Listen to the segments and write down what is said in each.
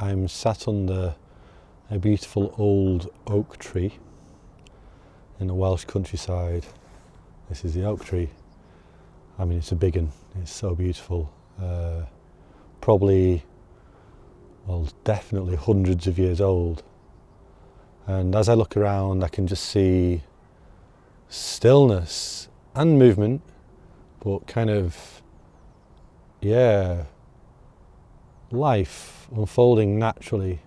I'm sat under a beautiful old oak tree in the Welsh countryside. This is the oak tree. I mean, it's a big one. It's so beautiful. Definitely hundreds of years old. And as I look around, I can just see stillness and movement, but kind of, life unfolding naturally.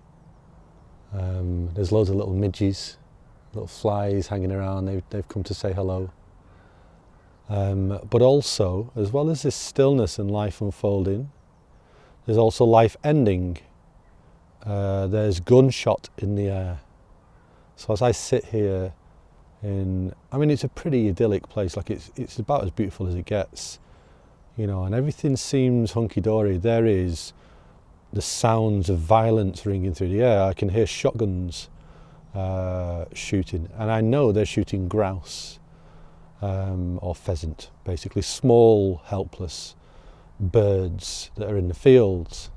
There's loads of little midges, little flies hanging around. They've come to say hello. But also, as well as this stillness and life unfolding, there's also life ending. There's gunshot in the air. So as I sit here it's a pretty idyllic place. Like it's about as beautiful as it gets, and everything seems hunky-dory. There is the sounds of violence ringing through the air. I can hear shotguns shooting, and I know they're shooting grouse or pheasant, basically small, helpless birds that are in the fields.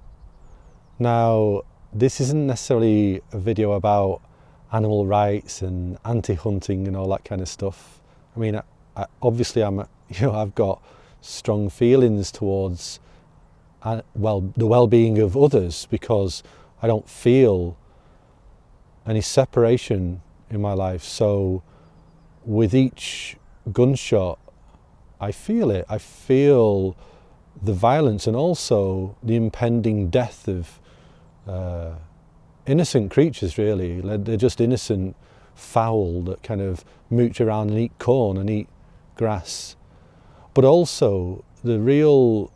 Now, this isn't necessarily a video about animal rights and anti-hunting and all that kind of stuff. I mean, I've got strong feelings towards the well-being of others, because I don't feel any separation in my life. So with each gunshot, I feel it. I feel the violence and also the impending death of innocent creatures, really. They're just innocent fowl that kind of mooch around and eat corn and eat grass. But also the real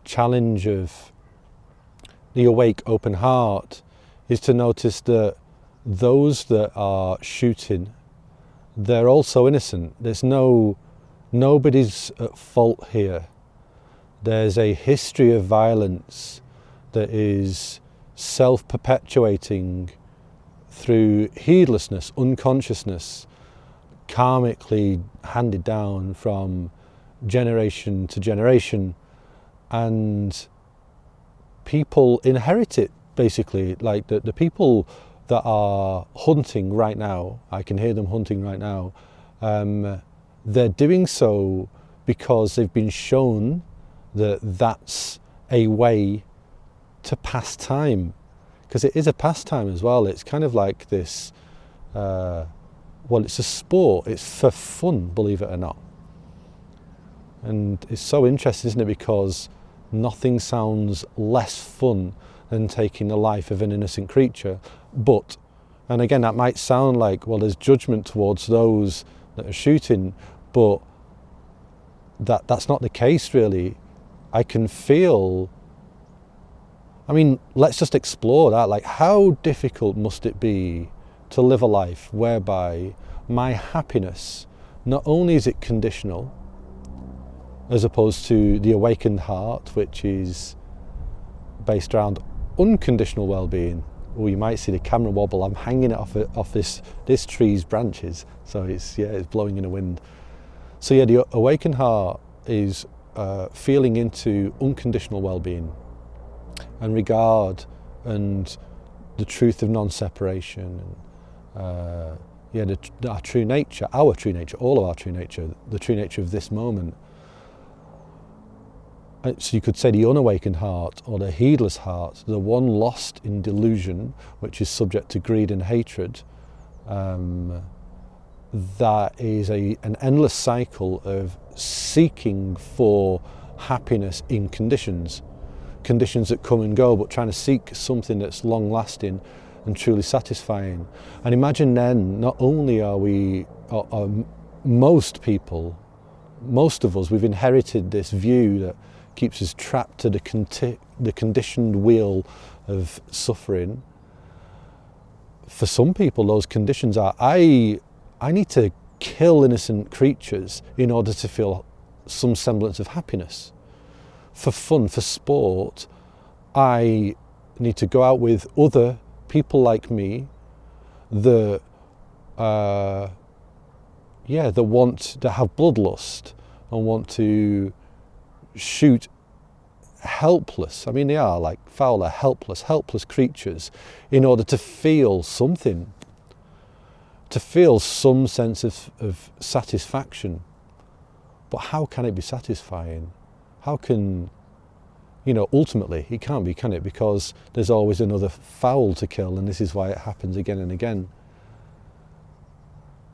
challenge of the awake, open heart is to notice that those that are shooting, they're also innocent. Nobody's at fault here. There's a history of violence that is self-perpetuating through heedlessness, unconsciousness, karmically handed down from generation to generation, and people inherit it, basically. Like the people that are hunting right now, I can hear them hunting right now, they're doing so because they've been shown that that's a way to pass time, because it is a pastime as well. It's kind of like this, it's a sport, it's for fun, believe it or not. And it's so interesting, isn't it, because nothing sounds less fun than taking the life of an innocent creature. And again, that might sound like, there's judgment towards those that are shooting, but that's not the case, really. I can feel, let's just explore that. Like, how difficult must it be to live a life whereby my happiness, not only is it conditional, as opposed to the awakened heart, which is based around unconditional well-being. Oh, you might see the camera wobble. I'm hanging it off this tree's branches, so it's blowing in the wind. So the awakened heart is feeling into unconditional well-being and regard and the truth of non-separation, and our true nature, all of our true nature, the true nature of this moment. So you could say the unawakened heart, or the heedless heart, the one lost in delusion, which is subject to greed and hatred. That is an endless cycle of seeking for happiness in conditions that come and go, but trying to seek something that's long lasting and truly satisfying. And imagine then, not only are most of us, we've inherited this view that keeps us trapped to the conditioned wheel of suffering. For some people, those conditions are, I need to kill innocent creatures in order to feel some semblance of happiness. For fun, for sport, I need to go out with other people like me that want to have bloodlust and want to shoot helpless. I mean, they are like Fowler, helpless creatures in order to feel something, to feel some sense of satisfaction. But how can it be satisfying? How can, ultimately it can't be, can it? Because there's always another fowl to kill, and this is why it happens again and again.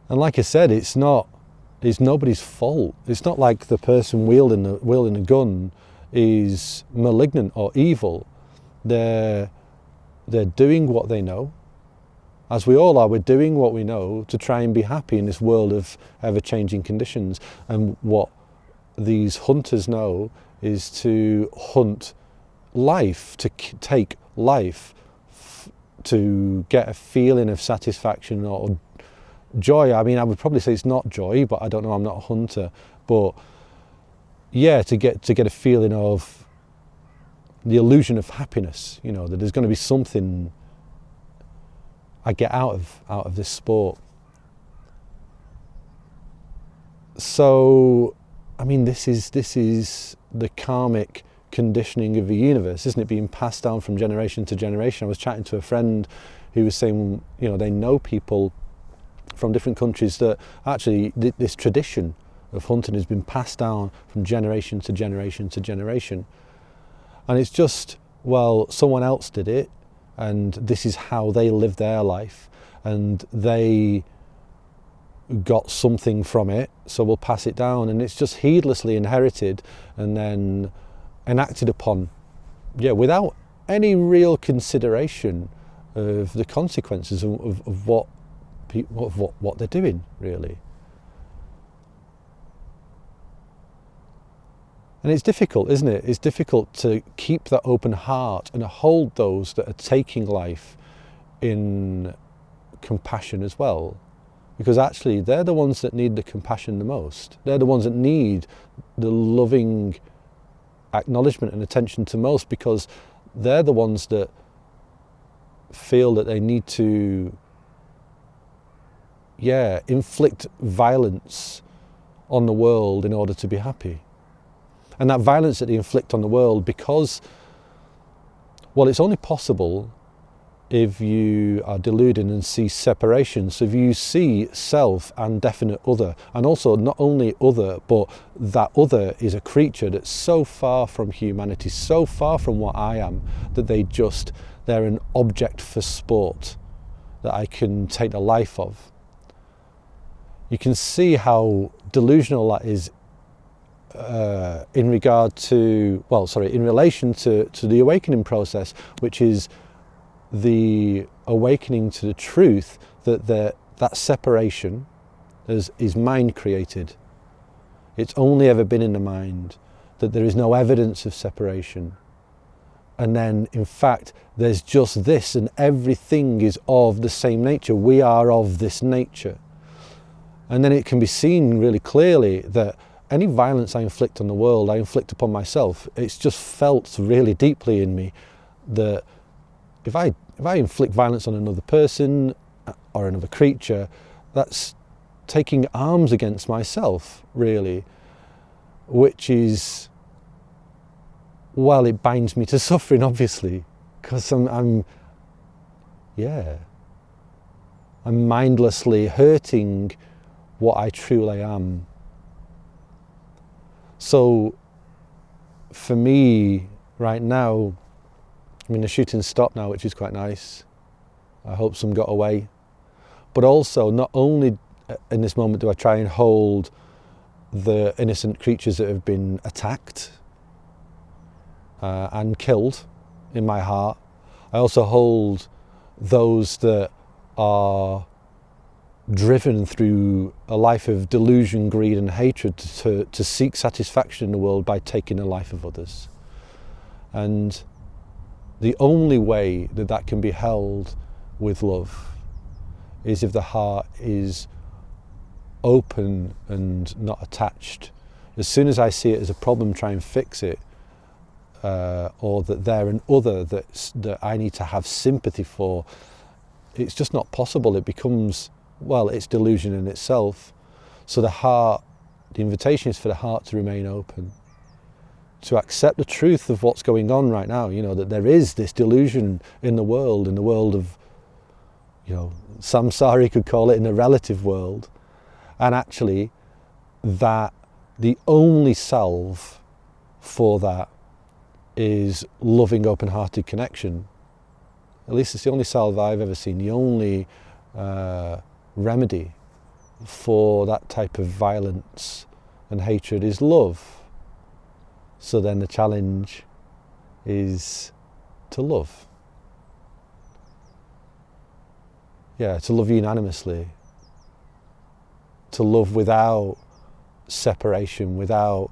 And like I said, it's nobody's fault. It's not like the person wielding a gun is malignant or evil. They're doing what they know. As we all are, we're doing what we know to try and be happy in this world of ever-changing conditions. And what these hunters know is to hunt life, to take life, to get a feeling of satisfaction or joy. I mean, I would probably say it's not joy, but I don't know, I'm not a hunter. But yeah, to get a feeling of the illusion of happiness, that there's going to be something I get out of this sport. So, I mean, this is the karmic conditioning of the universe, isn't it? Being passed down from generation to generation. I was chatting to a friend who was saying, they know people from different countries that actually this tradition of hunting has been passed down from generation to generation to generation. And it's just, well, someone else did it, and this is how they live their life, and they got something from it, so we'll pass it down. And it's just heedlessly inherited and then enacted upon, without any real consideration of the consequences of what they're doing, really. And it's difficult, isn't it? It's difficult to keep that open heart and hold those that are taking life in compassion as well. Because actually, they're the ones that need the compassion the most. They're the ones that need the loving acknowledgement and attention to most, because they're the ones that feel that they need to, inflict violence on the world in order to be happy. And that violence that they inflict on the world, because, well, it's only possible if you are deluded and see separation. So if you see self and definite other, and also not only other, but that other is a creature that's so far from humanity, so far from what I am, that they're an object for sport that I can take the life of. You can see how delusional that is in relation to the awakening process, which is the awakening to the truth that separation is mind created. It's only ever been in the mind, that there is no evidence of separation. And then, in fact, there's just this, and everything is of the same nature. We are of this nature. And then it can be seen really clearly that any violence I inflict on the world, I inflict upon myself. It's just felt really deeply in me that if I inflict violence on another person or another creature, that's taking arms against myself, really, which is, well, it binds me to suffering, obviously, because I'm mindlessly hurting what I truly am. So for me right now, I mean, the shooting's stopped now, which is quite nice. I hope some got away. But also, not only in this moment do I try and hold the innocent creatures that have been attacked and killed in my heart, I also hold those that are driven through a life of delusion, greed and hatred to seek satisfaction in the world by taking the life of others. And the only way that can be held with love is if the heart is open and not attached. As soon as I see it as a problem, try and fix it, or that they're an other that I need to have sympathy for, it's just not possible. It becomes, well, it's delusion in itself. So the invitation is for the heart to remain open, to accept the truth of what's going on right now, that there is this delusion in the world of, samsara, could call it, in the relative world, and actually that the only salve for that is loving, open-hearted connection. At least it's the only salve I've ever seen, the only remedy for that type of violence and hatred is love. So then the challenge is to love. Yeah, to love unanimously. To love without separation, without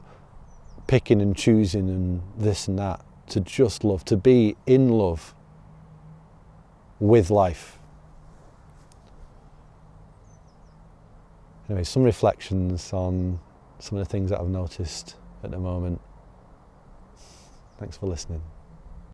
picking and choosing and this and that. To just love, to be in love with life. Anyway, some reflections on some of the things that I've noticed at the moment. Thanks for listening.